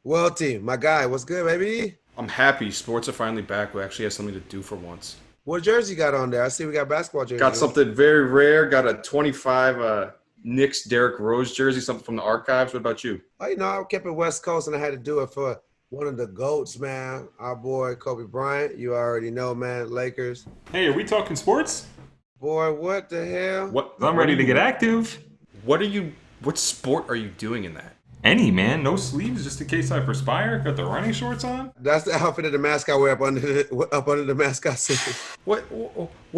Welty, my guy, what's good, baby? I'm happy sports are finally back. We actually have something to do for once. What jersey you got on there? I see we got basketball jerseys Got on. something very rare. Got a 25 Knicks Derrick Rose jersey, something from the archives. What about you? Oh, I kept it West Coast and I had to do it for one of the GOATs, man. Our boy Kobe Bryant. You already know, man. Lakers. Hey, are we talking sports? Boy, what the hell? What? I'm ready to get active. What are you? What sport are you doing in that? Any, man. No sleeves, just in case I perspire. Got the running shorts on. That's the outfit that the mascot wear up under the mascot suit. What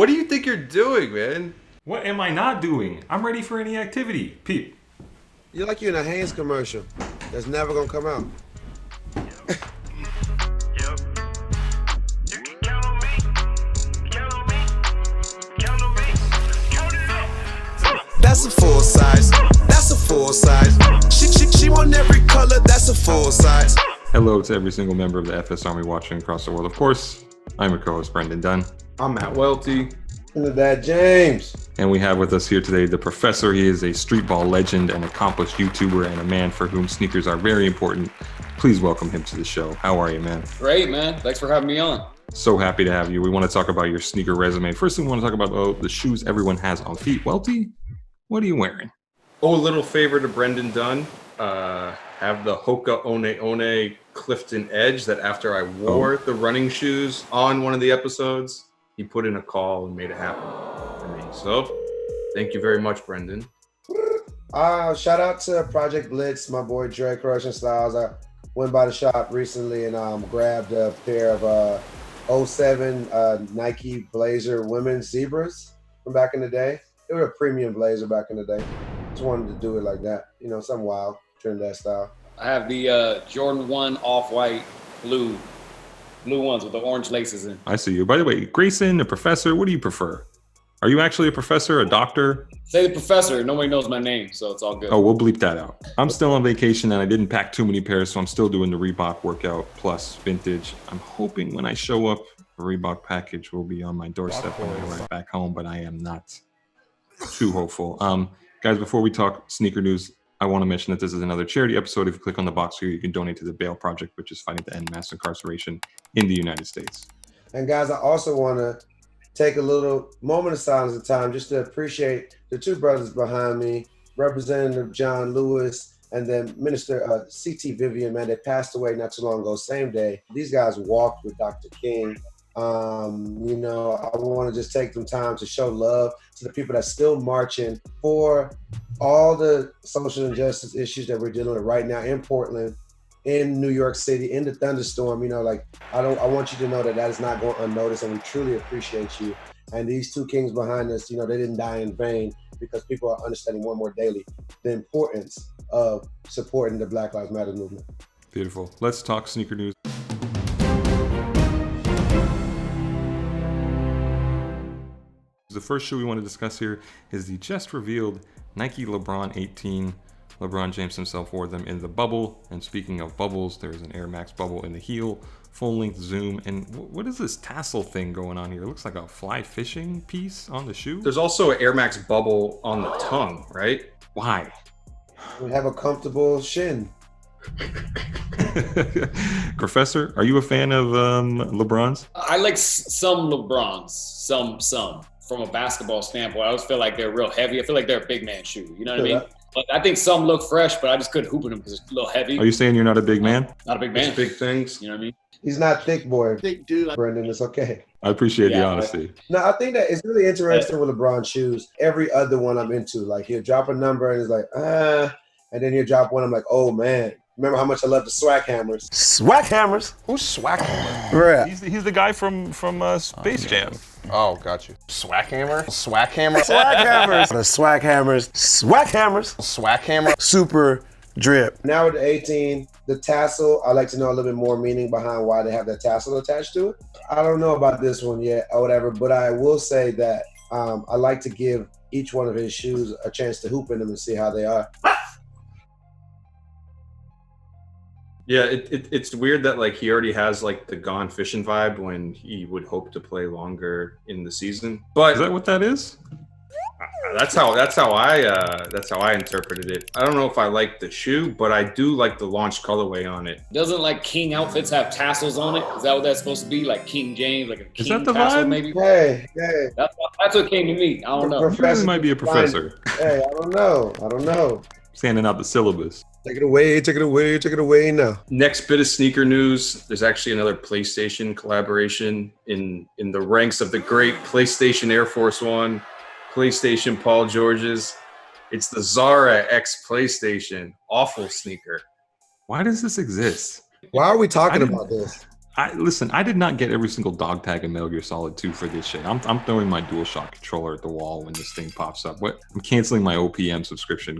do you think you're doing, man? What am I not doing? I'm ready for any activity. Pete. You're like you're in a Hanes commercial that's never gonna come out. That's a full size. That's a full size. She want every color. That's a full size. Hello to every single member of the FS Army watching across the world. Of course, I'm your co-host, Brendan Dunne. I'm Matt Welty. Trinidad James. And we have with us here today the professor. He is a streetball legend, an accomplished YouTuber, and a man for whom sneakers are very important. Please welcome him to the show. How are you, man? Great, man. Thanks for having me on. So happy to have you. We want to talk about your sneaker resume. First thing we want to talk about the shoes everyone has on feet. Welty, what are you wearing? Oh, a little favor to Brendan Dunne. Have the Hoka One Clifton Edge that after I wore the running shoes on one of the episodes, he put in a call and made it happen for me. So thank you very much, Brendan. Shout out to Project Blitz, my boy Dre Correction Styles. I went by the shop recently and grabbed a pair of '07 Nike Blazer women's zebras from back in the day. They were a premium blazer back in the day. Just wanted to do it like that, something wild, Trinidad style. I have the Jordan 1 off-white blue ones with the orange laces in. I see you. By the way, Grayson, the professor, what do you prefer? Are you actually a professor, a doctor? Say the professor. Nobody knows my name, so it's all good. Oh, we'll bleep that out. I'm still on vacation and I didn't pack too many pairs, so I'm still doing the Reebok workout plus vintage. I'm hoping when I show up, the Reebok package will be on my doorstep when I arrive back home, but I am not too hopeful. Guys, before we talk sneaker news, I want to mention that this is another charity episode. If you click on the box here, you can donate to the Bail Project, which is fighting to end mass incarceration in the United States. And guys, I also want to take a little moment of silence of time just to appreciate the two brothers behind me, Representative John Lewis and then Minister C.T. Vivian, man. They passed away not too long ago, same day. These guys walked with Dr. King. I want to just take some time to show love to the people that's still marching for all the social injustice issues that we're dealing with right now in Portland, in New York City, in the thunderstorm. I want you to know that is not going unnoticed, and we truly appreciate you. And these two kings behind us, they didn't die in vain, because people are understanding more and more daily the importance of supporting the Black Lives Matter movement. Beautiful. Let's talk sneaker news. The first shoe we want to discuss here is the just revealed Nike LeBron 18. LeBron James himself wore them in the bubble. And speaking of bubbles, there's an Air Max bubble in the heel, full-length zoom. And what is this tassel thing going on here? It looks like a fly fishing piece on the shoe. There's also an Air Max bubble on the tongue, right? Why? We have a comfortable shin. Professor, are you a fan of LeBron's? I like some LeBrons, some. From a basketball standpoint, I always feel like they're real heavy. I feel like they're a big man shoe. You know what I mean? But I think some look fresh, but I just couldn't hoop in them because it's a little heavy. Are you saying you're not a big man? Not a big man. It's big things. You know what I mean? He's not thick, boy. Thick dude. Brendan, it's okay. I appreciate the honesty. No, I think that it's really interesting with LeBron shoes. Every other one I'm into, like he'll drop a number and it's like, and then he'll drop one. I'm like, oh man. Remember how much I love the swag hammers. Swag hammers? Who's swag hammer? Right. He's the guy from Space Jam. Oh, got you. Swag hammer? Swag hammer? Swag hammers. The swag hammers. Swag hammers? Swag hammer? Super drip. Now with the 18, the tassel, I like to know a little bit more meaning behind why they have that tassel attached to it. I don't know about this one yet or whatever, but I will say that I like to give each one of his shoes a chance to hoop in them and see how they are. Yeah, it's weird that like he already has like the gone fishing vibe when he would hope to play longer in the season. But Is that what that is? That's how I interpreted it. I don't know if I like the shoe, but I do like the launch colorway on it. Doesn't like King outfits have tassels on it? Is that what that's supposed to be? Like King James, like a King Is that the tassel vibe? maybe? Hey, That's what came to me. I don't know. This might be a professor Hey, I don't know. standing out the syllabus. Take it away now. Next bit of sneaker news. There's actually another PlayStation collaboration in the ranks of the great PlayStation Air Force One, PlayStation Paul George's. It's the Zara X PlayStation. Awful sneaker. Why does this exist? Why are we talking about this? Listen, I did not get every single dog tag in Metal Gear Solid 2 for this shit. I'm throwing my DualShock controller at the wall when this thing pops up. I'm canceling my OPM subscription.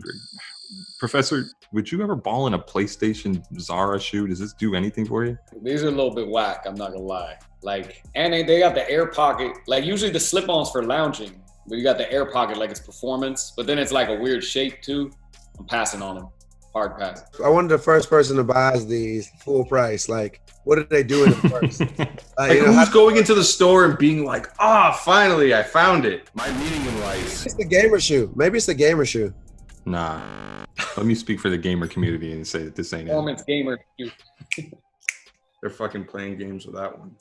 Professor, would you ever ball in a PlayStation Zara shoe? Does this do anything for you? These are a little bit whack, I'm not gonna lie. Like, and they got the air pocket. Like, usually the slip-ons for lounging, but you got the air pocket like it's performance, but then it's like a weird shape too. I'm passing on them. Hard pass. I wanted the first person to buy these full price. Like, what are they doing at first? Like, who's going into the store and being like, finally, I found it. My meaning in life. It's the gamer shoe. Maybe it's the gamer shoe. Nah. Let me speak for the gamer community and say that this ain't it. Performance gamer. They're fucking playing games with that one.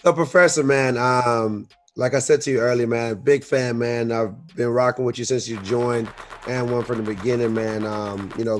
So, Professor, man, like I said to you earlier, man, big fan, man. I've been rocking with you since you joined AND1 from the beginning, man.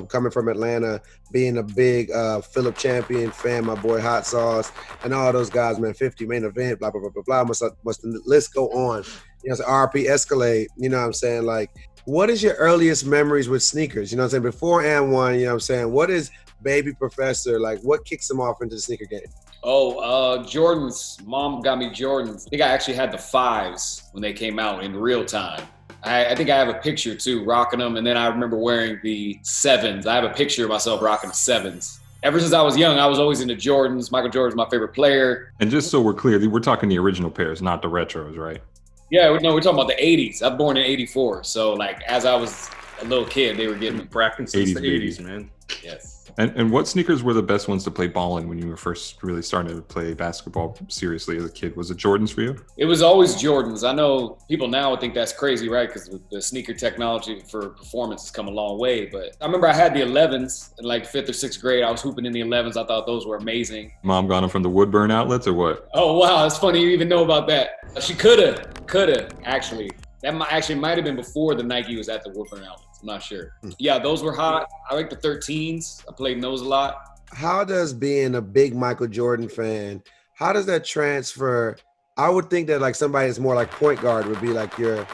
Coming from Atlanta, being a big Philip Champion fan, my boy Hot Sauce, and all those guys, man. 50 main event, blah blah blah blah blah. Must the list go on? It's RP Escalade. You know what I'm saying? Like, what is your earliest memories with sneakers? You know what I'm saying? Before AND1, you know what I'm saying? What is Baby Professor like? What kicks him off into the sneaker game? Jordans. Mom got me Jordans. I think I actually had the 5s when they came out in real time. I think I have a picture too, rocking them. And then I remember wearing the 7s. I have a picture of myself rocking the 7s. Ever since I was young, I was always into Jordans. Michael Jordan's my favorite player. And just so we're clear, we're talking the original pairs, not the retros, right? Yeah, no, we're talking about the 80s. I'm born in 84. So, like, as I was a little kid, they were getting me. Brackin' since the 80s, man. Yes. And what sneakers were the best ones to play ball in when you were first really starting to play basketball seriously as a kid? Was it Jordans for you? It was always Jordans. I know people now would think that's crazy, right? Because the sneaker technology for performance has come a long way. But I remember I had the 11s in like 5th or 6th grade. I was hooping in the 11s. I thought those were amazing. Mom got them from the Woodburn outlets or what? Oh, wow. It's funny you even know about that. She could have, actually. That might have been before the Nike was at the Woodburn outlets. I'm not sure. Yeah, those were hot. I like the 13s. I played in those a lot. How does being a big Michael Jordan fan, how does that transfer? I would think that like somebody that's more like point guard would be like your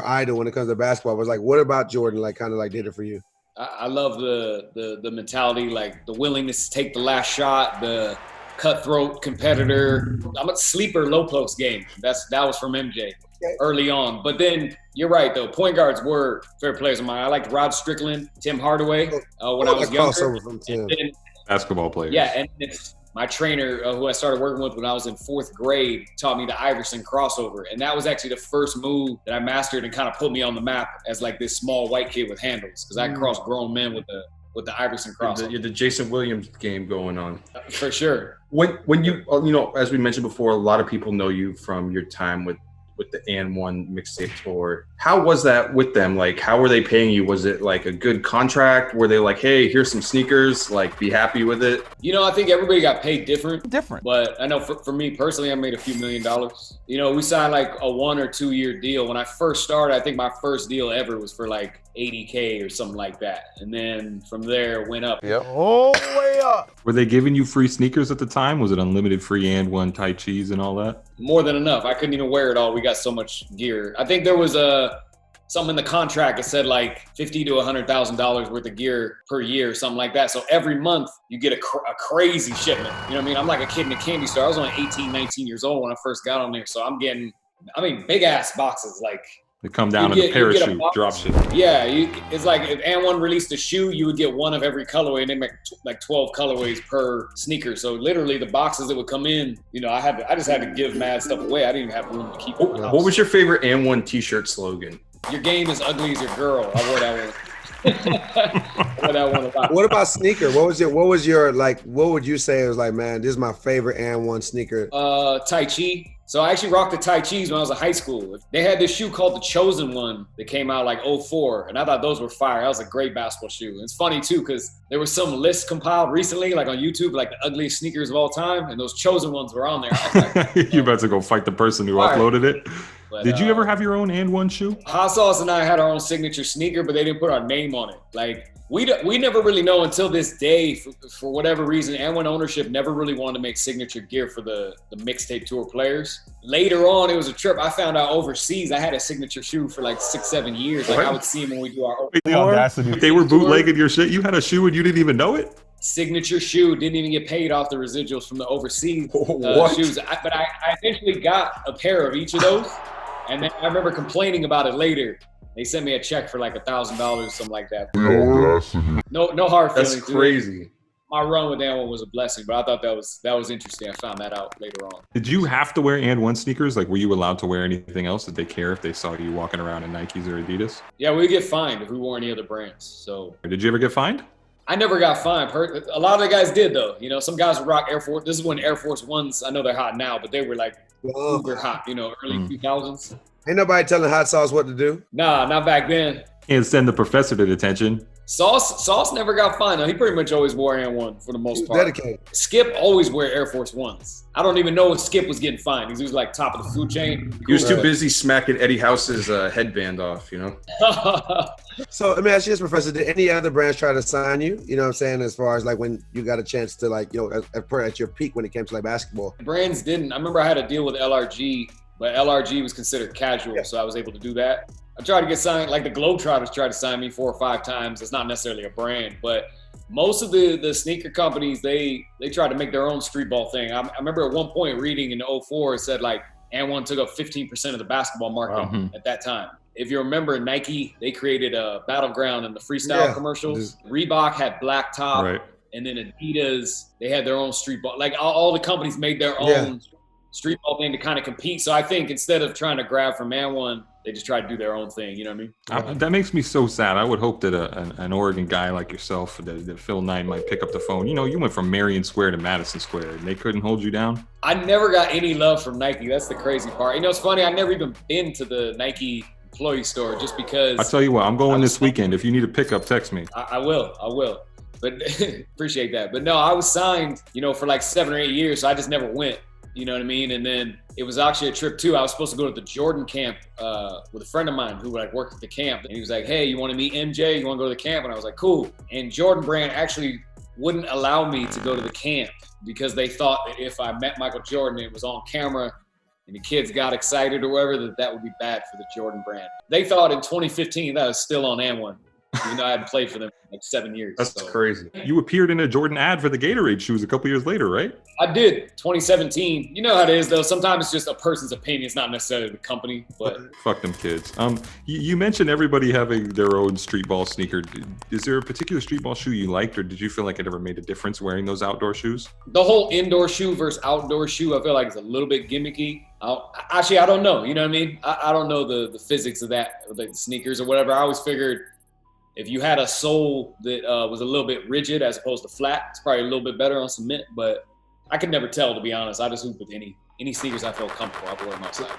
idol when it comes to basketball. But like, what about Jordan like kind of like did it for you? I love the mentality, like the willingness to take the last shot, the cutthroat competitor. I'm a sleeper low post game. That was from MJ early on. But then you're right though. Point guards were favorite players of mine. I liked Rod Strickland, Tim Hardaway when I was younger. From then, basketball players. Yeah, and it's my trainer who I started working with when I was in 4th grade taught me the Iverson crossover, and that was actually the first move that I mastered and kind of put me on the map as like this small white kid with handles because I crossed grown men with the Iverson crossover. You had the Jason Williams game going on. For sure. When you as we mentioned before, a lot of people know you from your time with the AND1 mixtape tour. How was that with them? Like, how were they paying you? Was it like a good contract? Were they like, hey, here's some sneakers, like be happy with it? I think everybody got paid different. But I know for me personally, I made a few $1 million. We signed like a 1 or 2 year deal. When I first started, I think my first deal ever was for like $80K or something like that. And then from there it went up. yep. Oh, way up. Were they giving you free sneakers at the time? Was it unlimited free AND1 Tai Chis and all that? More than enough. I couldn't even wear it all. We got so much gear. I think there was something in the contract that said like $50,000 to $100,000 worth of gear per year, something like that. So every month you get a crazy shipment. You know what I mean? I'm like a kid in a candy store. I was only 18, 19 years old when I first got on there. So I'm getting, big ass boxes. Like They come down in a parachute, drop shit. Yeah, it's like if AND1 released a shoe, you would get one of every colorway, and they make like 12 colorways per sneaker. So literally, the boxes that would come in, I just had to give mad stuff away. I didn't even have room to keep it. What was your favorite AND1 T-shirt slogan? Your game is ugly as your girl. I wore that one. I wore that one a lot. What about sneaker? What was your like? What would you say was like, man, this is my favorite AND1 sneaker? Tai Chi. So I actually rocked the Tai Chis when I was in high school. They had this shoe called the Chosen One that came out like 04, and I thought those were fire. That was a great basketball shoe. And it's funny too, because there was some list compiled recently, like on YouTube, like the ugliest sneakers of all time, and those Chosen Ones were on there. I was like, You're about to go fight the person who uploaded it. But, Did you ever have your own AND1 shoe? Hot Sauce and I had our own signature sneaker, but they didn't put our name on it. Like, we never really know until this day, for whatever reason, AND1 ownership never really wanted to make signature gear for the mixtape tour players. Later on, it was a trip. I found out overseas, I had a signature shoe for like 6-7 years. Like, I would see them when we do our Wait, they were bootlegging your shit? You had a shoe and you didn't even know it? Signature shoe, didn't even get paid off the residuals from the overseas shoes. But I eventually got a pair of each of those. And then I remember complaining about it later. They sent me a check for like $1,000, something like that. No hard feelings. That's crazy. My run with AND1 was a blessing, but I thought that was interesting. I found that out later on. Did you have to wear AND1 sneakers? Like, were you allowed to wear anything else? Did they care if they saw you walking around in Nikes or Adidas? Yeah, we get fined if we wore any other brands. So. Did you ever get fined? I never got fined. A lot of the guys did though. You know, some guys would rock Air Force. This is when Air Force Ones. I know they're hot now, but they were like uber hot. You know, early 2000s. Ain't nobody telling Hot Sauce what to do. Nah, not back then. And send the professor to detention. Sauce never got fined. He pretty much always wore AND1 for the most part. Dedicated. Skip always wear Air Force Ones. I don't even know if Skip was getting fined. He was like top of the food chain. He was too busy smacking Eddie House's headband off, you know? So let me ask you this, Professor. Did any other brands try to sign you? You know what I'm saying? As far as like when you got a chance to like, you know, at your peak when it came to like basketball. Brands didn't. I remember I had a deal with LRG, but LRG was considered casual, so I was able to do that. I tried to get signed, like the Globetrotters tried to sign me 4 or 5 times. It's not necessarily a brand, but most of the sneaker companies, they tried to make their own Streetball thing. I remember at one point reading in 04, it said like AND1 took up 15% of the basketball market at that time. If you remember, Nike, they created a Battleground in the freestyle commercials. Reebok had Black Top, right. And then Adidas, they had their own Streetball. Like all the companies made their own Streetball thing to kind of compete. So I think instead of trying to grab from AND1, they just try to do their own thing. You know what I mean? That makes me so sad. I would hope that an Oregon guy like yourself, that Phil Knight might pick up the phone. You know, you went from Marion Square to Madison Square, and they couldn't hold you down. I never got any love from Nike. That's the crazy part. You know, it's funny. I never even been to the Nike employee store just because. I tell you what, I'm going this weekend. If you need a pickup, text me. I will. But appreciate that. But no, I was signed, you know, for like 7 or 8 years, so I just never went. You know what I mean? And then it was actually a trip too. I was supposed to go to the Jordan camp with a friend of mine who like worked at the camp. And he was like, hey, you want to meet MJ? You want to go to the camp? And I was like, cool. And Jordan Brand actually wouldn't allow me to go to the camp because they thought that if I met Michael Jordan, it was on camera and the kids got excited or whatever, that would be bad for the Jordan Brand. They thought in 2015 that I was still on AND1. Even though I hadn't played for them for like 7 years. That's crazy. You appeared in a Jordan ad for the Gatorade shoes a couple years later, right? I did, 2017. You know how it is, though. Sometimes it's just a person's opinion. It's not necessarily the company, but... Fuck them kids. You mentioned everybody having their own Streetball sneaker. Is there a particular Streetball shoe you liked, or did you feel like it ever made a difference wearing those outdoor shoes? The whole indoor shoe versus outdoor shoe, I feel like it's a little bit gimmicky. Actually, I don't know. You know what I mean? I don't know the physics of that, like the sneakers or whatever. I always figured... if you had a sole that was a little bit rigid as opposed to flat, it's probably a little bit better on cement, but I could never tell, to be honest. I just hoop with any sneakers I felt comfortable. I wear them outside.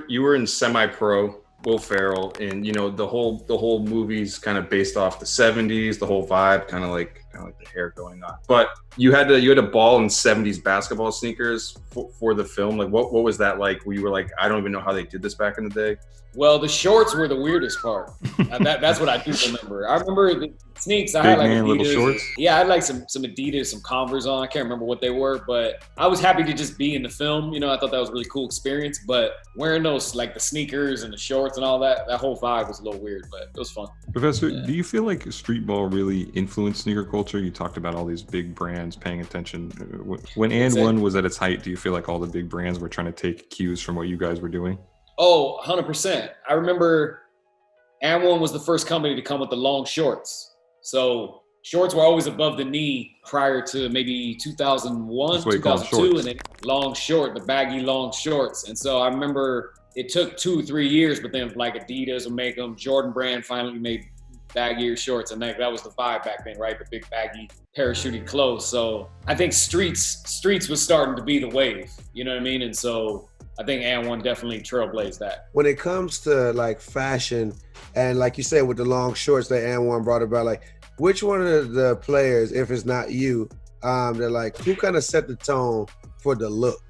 You were in semi-pro, Will Ferrell, and you know the whole movie's kind of based off the 70s, the whole vibe, kind of like the hair going on. But you had a ball in 70s basketball sneakers for the film. Like what was that like? Where you were like, I don't even know how they did this back in the day. Well, the shorts were the weirdest part. That's what I do remember. I remember the sneaks. I had like Adidas. Little shorts. Yeah, I had like some Adidas, some Converse on. I can't remember what they were, but I was happy to just be in the film. You know, I thought that was a really cool experience. But wearing those like the sneakers and the shorts and all that whole vibe was a little weird, but it was fun. Professor, do you feel like Streetball really influenced sneaker culture? You talked about all these big brands paying attention. When AND1 was at its height, do you feel like all the big brands were trying to take cues from what you guys were doing? Oh, 100%. I remember AND1 was the first company to come with the long shorts. So shorts were always above the knee prior to maybe 2001, 2002, and then long short, the baggy long shorts. And so I remember it took 2 or 3 years, but then like Adidas would make them. Jordan Brand finally made baggier shorts, and that was the vibe back then, right? The big baggy parachuting clothes. So I think streets was starting to be the wave, you know what I mean? And so I think AND1 definitely trailblazed that. When it comes to like fashion, and like you said with the long shorts that AND1 brought about, like which one of the players, if it's not you, they're like, who kind of set the tone for the look?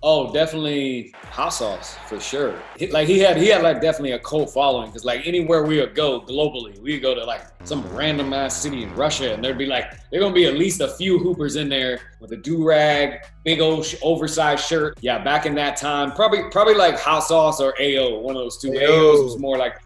Oh, definitely Hot Sauce for sure. He had like definitely a cult following, because like anywhere we would go globally, we would go to like some random ass city in Russia, and there'd be like gonna be at least a few hoopers in there with a do-rag, big old oversized shirt. Yeah, back in that time, probably like Hot Sauce or AO, one of those two. AO's was more like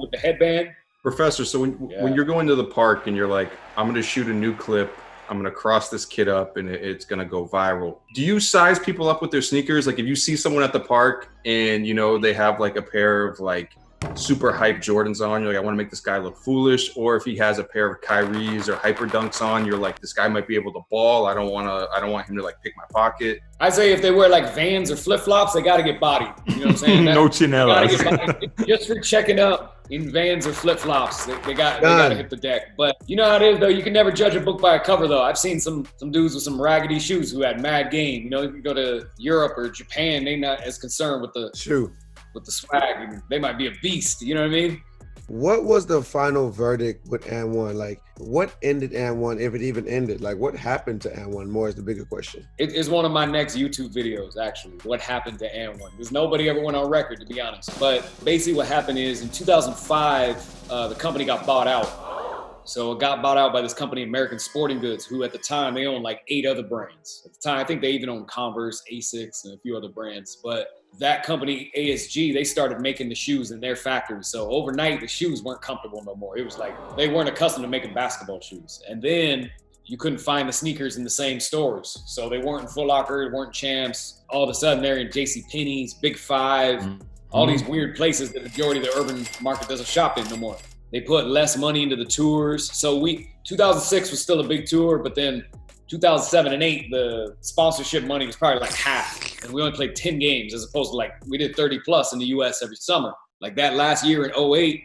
with the headband. Professor, so when you're going to the park and you're like, I'm gonna shoot a new clip, I'm gonna cross this kid up and it's gonna go viral. Do you size people up with their sneakers? Like if you see someone at the park and you know they have like a pair of like super hype Jordans on, you're like, I want to make this guy look foolish. Or if he has a pair of Kyries or Hyper Dunks on, you're like, this guy might be able to ball. I don't want him to like pick my pocket. I say if they wear like Vans or flip flops, they got to get bodied. You know what I'm saying? No Chinelas. Just for checking up in Vans or flip flops, they got to hit the deck. But you know how it is though. You can never judge a book by a cover though. I've seen some dudes with some raggedy shoes who had mad game. You know, if you go to Europe or Japan, they not as concerned with the True. With the swag. They might be a beast. You know what I mean? What was the final verdict with AND1? Like, what ended AND1, if it even ended? Like, what happened to AND1? More is the bigger question. It is one of my next YouTube videos, actually. What happened to AND1? Because nobody ever went on record, to be honest. But basically, what happened is in 2005, the company got bought out. So it got bought out by this company, American Sporting Goods, who at the time they owned like 8 other brands. At the time, I think they even owned Converse, Asics, and a few other brands. But that company, ASG, they started making the shoes in their factory. So overnight, the shoes weren't comfortable no more. It was like they weren't accustomed to making basketball shoes. And then you couldn't find the sneakers in the same stores. So they weren't in Foot Locker, they weren't Champs. All of a sudden, they're in JCPenney's, Big Five, all these weird places that the majority of the urban market doesn't shop in no more. They put less money into the tours. So 2006 was still a big tour, but then 2007 and 8, the sponsorship money was probably like half. And we only played 10 games as opposed to like, we did 30 plus in the US every summer. Like that last year in 08,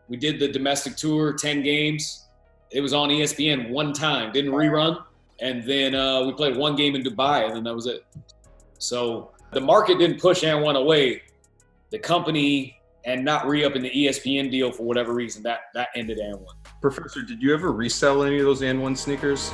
we did the domestic tour, 10 games. It was on ESPN one time, didn't rerun. And then we played one game in Dubai and then that was it. So the market didn't push AND1 away. The company and not re-up in the ESPN deal for whatever reason, that ended AND1. Professor, did you ever resell any of those AND1 sneakers?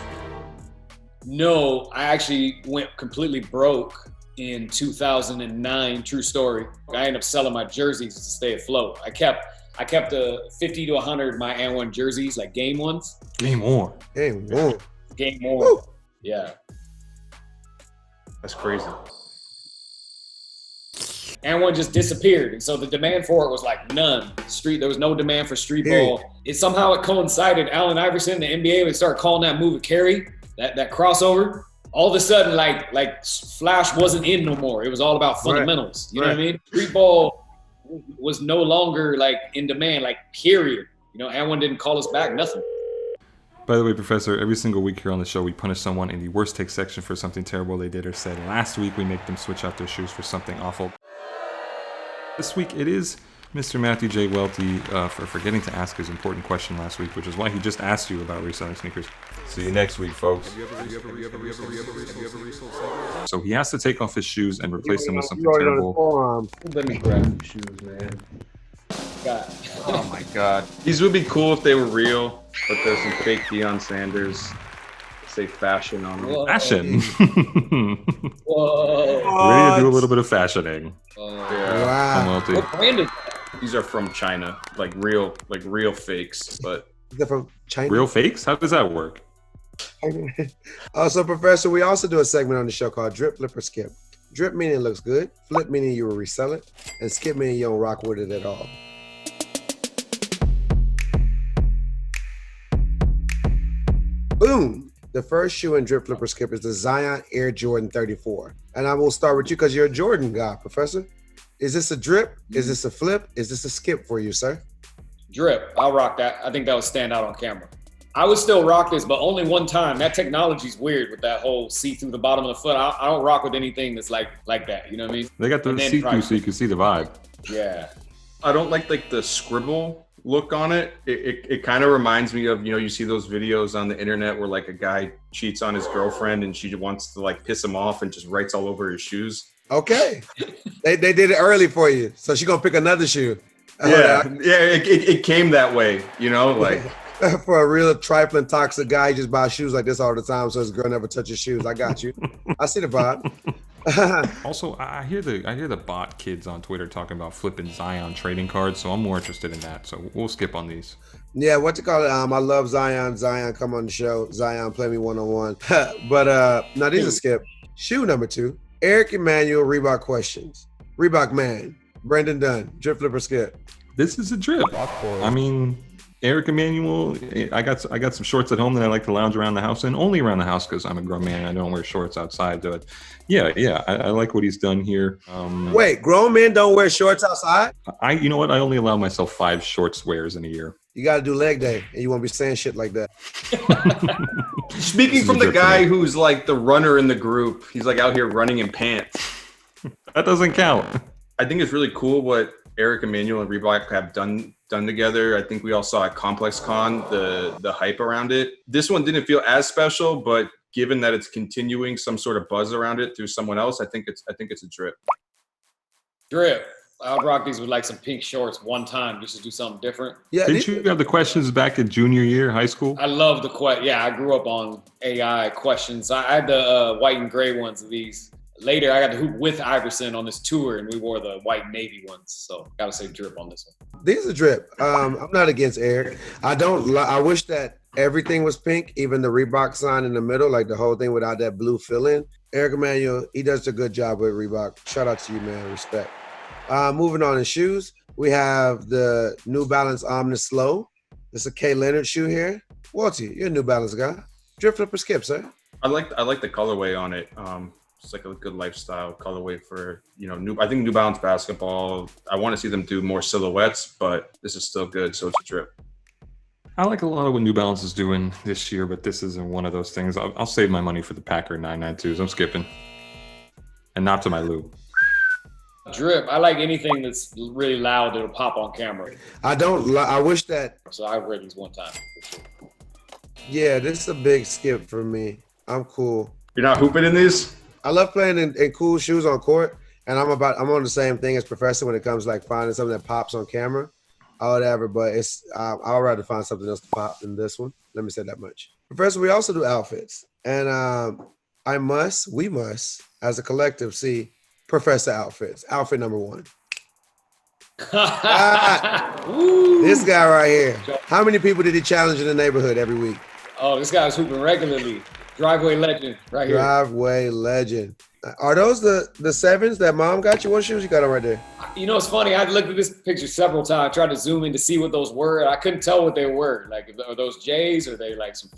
No, I actually went completely broke in 2009. True story. I ended up selling my jerseys to stay afloat. I kept 50 to 100 my AND1 jerseys, like game ones. Game on. Game on. Game on. Woo. Yeah. That's crazy. AND1 just disappeared, and so the demand for it was like none. There was no demand for Streetball. Somehow it coincided. Allen Iverson, the NBA, would start calling that move a carry. That crossover, all of a sudden, like Flash wasn't in no more. It was all about fundamentals. You know what I mean? Streetball was no longer like in demand, like period. You know, AND1 didn't call us back, nothing. By the way, Professor, every single week here on the show, we punish someone in the worst take section for something terrible they did or said. Last week, we make them switch out their shoes for something awful. This week, it is Mr. Matthew J. Welty for forgetting to ask his important question last week, which is why he just asked you about reselling sneakers. See you next week, folks. So he has to take off his shoes and replace them with something terrible. Let me grab these shoes, man. God. Oh my God. These would be cool if they were real, but there's some fake Deion Sanders. Say fashion on them. Fashion. Whoa. Ready to do a little bit of fashioning. Yeah. Wow. What brand is that? These are from China, like real fakes, but They're from China. Real fakes? How does that work? So, Professor, we also do a segment on the show called Drip, Flip, or Skip. Drip meaning it looks good. Flip meaning you will resell it. And skip meaning you don't rock with it at all. Boom. The first shoe in Drip, Flip, or Skip is the Zion Air Jordan 34. And I will start with you because you're a Jordan guy, Professor. Is this a drip? Is this a flip? Is this a skip for you, sir? Drip. I'll rock that. I think that would stand out on camera. I would still rock this, but only one time. That technology's weird with that whole see through the bottom of the foot. I don't rock with anything that's like that. You know what I mean? They got the see-through so you can see the vibe. Yeah. I don't like the scribble look on it. It kind of reminds me of, you see those videos on the internet where like a guy cheats on his girlfriend and she wants to like piss him off and just writes all over his shoes. Okay. They did it early for you. So she's going to pick another shoe. It came that way, like. For a real trifling toxic guy, he just buys shoes like this all the time, so his girl never touches shoes. I got you. I see the vibe. Also, I hear the bot kids on Twitter talking about flipping Zion trading cards, so I'm more interested in that. So we'll skip on these. Yeah, what you call it? I love Zion. Zion, come on the show. Zion, play me one-on-one. But now these are skip. Shoe number 2. Eric Emanuel Reebok questions. Reebok man. Brendan Dunne. Drip flipper skip. This is a drip. I mean, Eric Emanuel, I got some shorts at home that I like to lounge around the house in, only around the house because I'm a grown man. I don't wear shorts outside. But I like what he's done here. Wait, grown men don't wear shorts outside? You know what? I only allow myself 5 shorts wears in a year. You got to do leg day, and you won't be saying shit like that. Speaking from the guy who's like the runner in the group, he's like out here running in pants. That doesn't count. I think it's really cool what Eric Emanuel and Reebok have done together. I think we all saw at Complex Con the hype around it. This one didn't feel as special, but given that it's continuing some sort of buzz around it through someone else, I think it's a drip. Drip. I'll rock these with like some pink shorts one time just to do something different. Yeah, Didn't you have the questions back in junior year, high school? I love the I grew up on AI questions. I had the white and gray ones of these. Later, I got to hoop with Iverson on this tour, and we wore the white navy ones. So, gotta say drip on this one. These are drip. I'm not against Eric. I wish that everything was pink, even the Reebok sign in the middle, like the whole thing without that blue fill-in. Eric Emanuel, he does a good job with Reebok. Shout out to you, man. Respect. Moving on in shoes, we have the New Balance Omnis Slow. This is a K Leonard shoe here. Welty, you're a New Balance guy. Drip flipper skip, sir. I like the colorway on it. It's like a good lifestyle colorway for, I think New Balance basketball. I want to see them do more silhouettes, but this is still good, so it's a drip. I like a lot of what New Balance is doing this year, but this isn't one of those things. I'll save my money for the Packer 992s. I'm skipping. And not to my Lou. Drip. I like anything that's really loud that'll pop on camera. I wish that. So I read these one time. For sure. Yeah, this is a big skip for me. I'm cool. You're not hooping in these? I love playing in cool shoes on court, and I'm on the same thing as Professor when it comes to like finding something that pops on camera or whatever. But I'd rather find something else to pop than this one. Let me say that much. Professor, we also do outfits, and we must, as a collective, see Professor outfits. Outfit number 1. This guy right here. How many people did he challenge in the neighborhood every week? Oh, this guy's hooping regularly. Driveway legend right here. Driveway legend. Are those the 7s that mom got you? What shoes you got on right there? You know, it's funny. I looked at this picture several times. I tried to zoom in to see what those were. I couldn't tell what they were. Like, are those J's? Or are they like some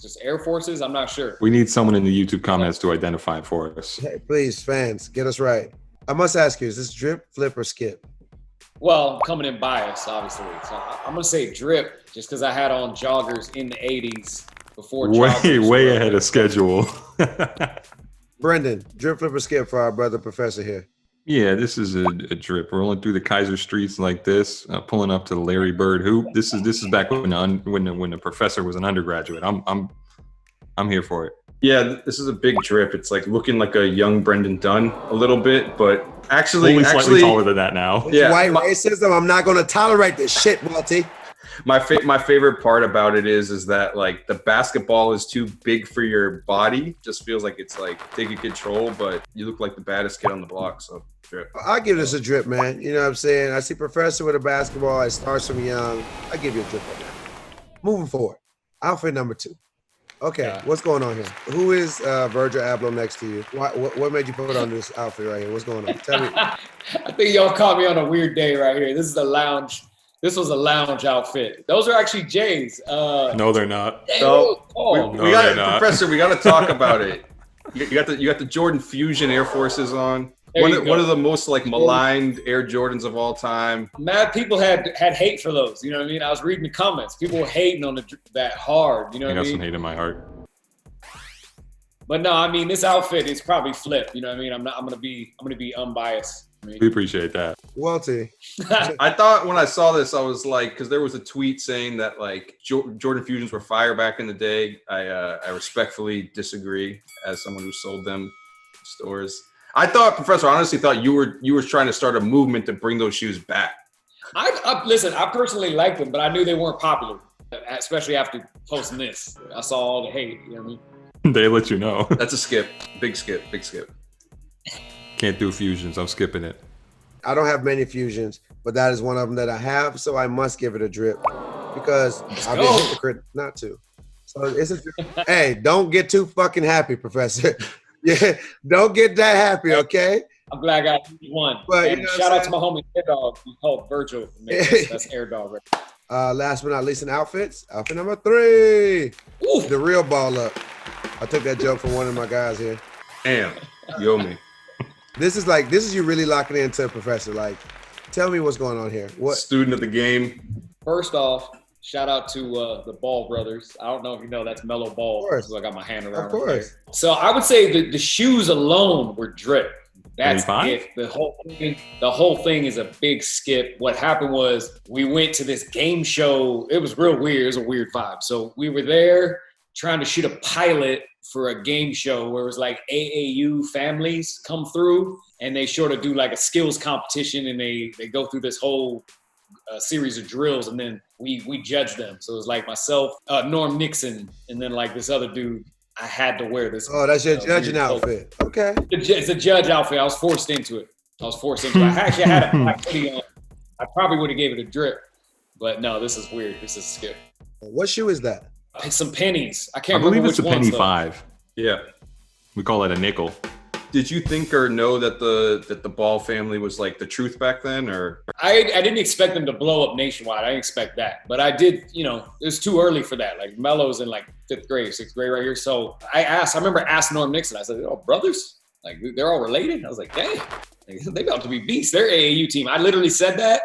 just Air Forces? I'm not sure. We need someone in the YouTube comments to identify it for us. Hey, please, fans, get us right. I must ask you, is this drip, flip, or skip? Well, coming in bias, obviously. So I'm going to say drip just because I had on joggers in the 80s before joggers. Way ahead of schedule. Brendan, drip, flip, or skip for our brother Professor here. Yeah, this is a drip. Rolling through the Kaiser streets like this, pulling up to the Larry Bird hoop. This is back when the Professor was an undergraduate. I'm here for it. Yeah, this is a big drip. It's like looking like a young Brendan Dunne a little bit, but actually slightly taller than that now. Yeah, white racism. I'm not going to tolerate this shit, Welty. My favorite part about it is that like the basketball is too big for your body. Just feels like it's like taking control, but you look like the baddest kid on the block. So drip. I give this a drip, man. You know what I'm saying? I see Professor with a basketball. It starts from young. I give you a drip on that. Moving forward, outfit number 2. Okay, What's going on here? Who is Virgil Abloh next to you? What made you put on this outfit right here? What's going on? Tell me. I think y'all caught me on a weird day right here. This is a lounge. This was a lounge outfit. Those are actually J's. No, they're not. So we got Professor. We got to talk about it. You got the Jordan Fusion Air Forces on. One of the most like maligned Air Jordans of all time. Mad people had hate for those. You know what I mean? I was reading the comments. People were hating on that hard. You know what I mean? I got some hate in my heart. But no, I mean this outfit is probably flip. You know what I mean? I'm gonna be unbiased. We appreciate that. Welty. I thought when I saw this, I was like, because there was a tweet saying that like Jordan Fusions were fire back in the day. I respectfully disagree as someone who sold them stores. I thought, Professor, honestly thought you were trying to start a movement to bring those shoes back. Listen, I personally liked them, but I knew they weren't popular, especially after posting this. I saw all the hate. You know what I mean? They let you know. That's a skip. Big skip. Big skip. Can't do fusions. I'm skipping it. I don't have many fusions, but that is one of them that I have, so I must give it a drip because I've been a hypocrite not to. So it's a drip. Hey, don't get too fucking happy, Professor. Yeah, don't get that happy, okay? I'm glad I got one. But, and shout out to my homie Air Dog. He called Virgil. That's Air Dog. Right? Last but not least in outfits, outfit number 3. Ooh. The real ball up. I took that joke from one of my guys here. Damn, you owe me. This is you really locking into a Professor. Like, tell me what's going on here. What Student of the game. First off, shout out to the Ball brothers. I don't know if you know that's Mellow Ball. Of course. So I got my hand around. Of course. Right, so I would say the shoes alone were drip. That's 25? it. The whole thing is a big skip. What happened was we went to this game show. It was real weird. It was a weird vibe. So we were there trying to shoot a pilot for a game show where it was like AAU families come through and they sort of do like a skills competition and they go through this whole series of drills and then we judge them. So it was like myself, Norm Nixon, and then like this other dude. I had to wear this. Oh, that's your judging outfit. Okay. It's a judge outfit. I was forced into it. I actually had a black hoodie on. I probably would have gave it a drip, but no, this is weird. This is a skip. What shoe is that? Some pennies. I I can't believe remember it's a which penny ones, though. 5. Yeah. We call it a nickel. Did you think or know that the Ball family was like the truth back then, or? I didn't expect them to blow up nationwide. I didn't expect that, but I did. You know, it was too early for that. Like Melo's in like 5th grade, 6th grade right here. So I remember asking Norm Nixon. I said, "Oh, brothers? Like they're all related?" I was like, "Dang, they about to be beasts. They're AAU team." I literally said that,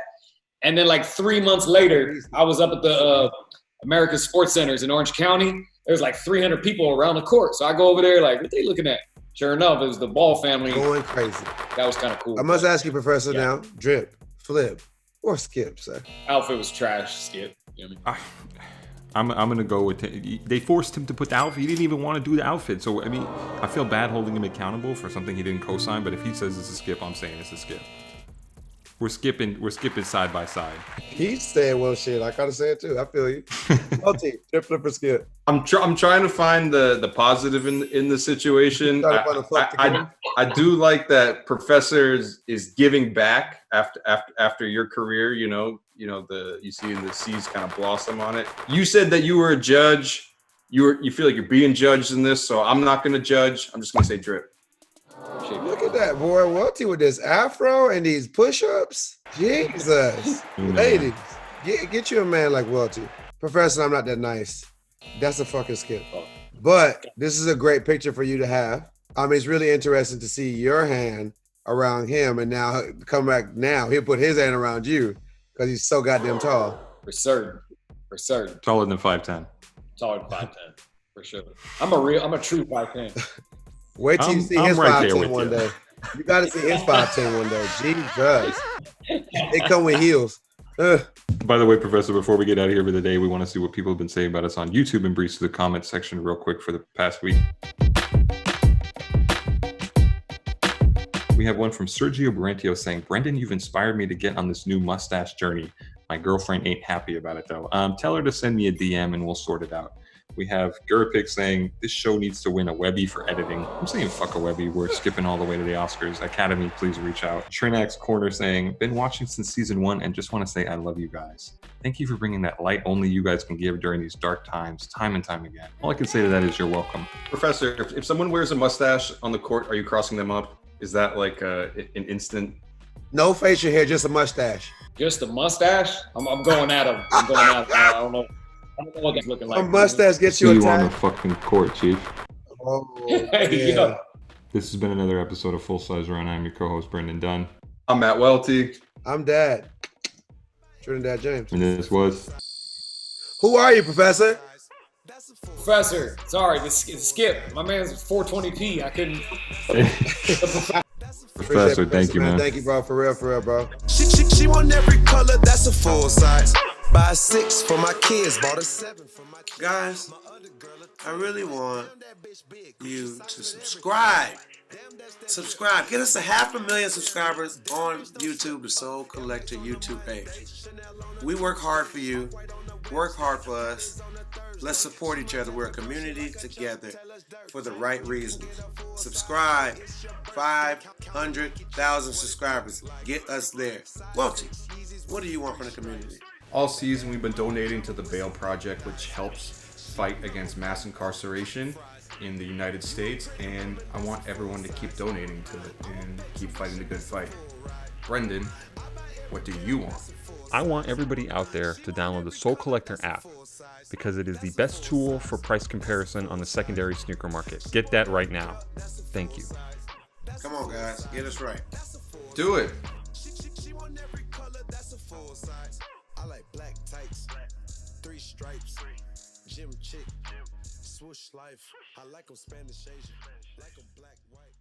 and then like 3 months later, I was up at the American Sports Centers in Orange County. There was like 300 people around the court. So I go over there, like, what they looking at? Sure enough, it was the Ball family. Going crazy. That was kind of cool. I must ask you, Professor, now, drip, flip, or skip, sir? Outfit was trash, skip. You know what I mean? I'm gonna go with they forced him to put the outfit. He didn't even want to do the outfit. So I mean, I feel bad holding him accountable for something he didn't co-sign. But if he says it's a skip, I'm saying it's a skip. We're skipping side by side. He's saying, well, shit, I gotta say it too. I feel you. Welty, drip, flip, or skip? I'm trying to find the positive in the situation. I do like that Professor is giving back after your career. You see the seeds kind of blossom on it. You said that you were a judge. You feel like you're being judged in this, so I'm not going to judge. I'm just going to say drip. Look at that, boy. Welty with this afro and these push-ups. Jesus. Ladies, get you a man like Welty. Professor, I'm not that nice. That's a fucking skip. But this is a great picture for you to have. I mean, it's really interesting to see your hand around him and now come back now. He'll put his hand around you because he's so goddamn tall. For certain. Taller than 5'10". Taller than 5'10", for sure. I'm a true 5'10". Wait till you see his 5'10" one day. You got to see his 5'10" one day. Jesus. They come with heels. By the way, Professor, before we get out of here for the day, we want to see what people have been saying about us on YouTube and breeze to the comment section real quick for the past week. We have one from Sergio Barrentio saying, Brendan, you've inspired me to get on this new mustache journey. My girlfriend ain't happy about it, though. Tell her to send me a DM and we'll sort it out. We have Gurpik saying, this show needs to win a Webby for editing. I'm saying fuck a Webby. We're skipping all the way to the Oscars. Academy, please reach out. Trinax Corner saying, been watching since season 1 and just want to say I love you guys. Thank you for bringing that light only you guys can give during these dark times, time and time again. All I can say to that is you're welcome. Professor, if someone wears a mustache on the court, are you crossing them up? Is that like an instant? No facial hair, just a mustache. Just a mustache? I'm going at him. I don't know what he's looking like. A mustache gets you See a you on tag. the fucking court, Chief. Oh, Hey, yeah. yo. This has been another episode of Full Size Run. I'm your co-host, Brendan Dunne. I'm Matt Welty. I'm Dad. Trinidad James. And this was... Who are you, Professor? Professor, sorry, the skip. My man's 420p. I couldn't. Professor, thank you, man. Thank you, bro. For real, bro. She want every color, that's a full size. Buy a 6 for my kids, bought a 7 for my kids. Guys, I really want you to subscribe Subscribe. Get us 500,000 subscribers on YouTube, the Soul Collector YouTube page. We work hard for you. Work hard for us. Let's support each other. We're a community together for the right reasons. Subscribe. 500,000 subscribers. Get us there. Welty, what do you want from the community? All season, we've been donating to the Bail Project, which helps fight against mass incarceration in the United States, and I want everyone to keep donating to it and keep fighting the good fight. Brendan, what do you want? I want everybody out there to download the Soul Collector app because it is the best tool for price comparison on the secondary snooker market. Get that right now. Thank you. Come on, guys. Get us right. Do it. I like black tights, 3 stripes, gym chick, swoosh life. I like 'em Spanish Asian, like 'em black, white.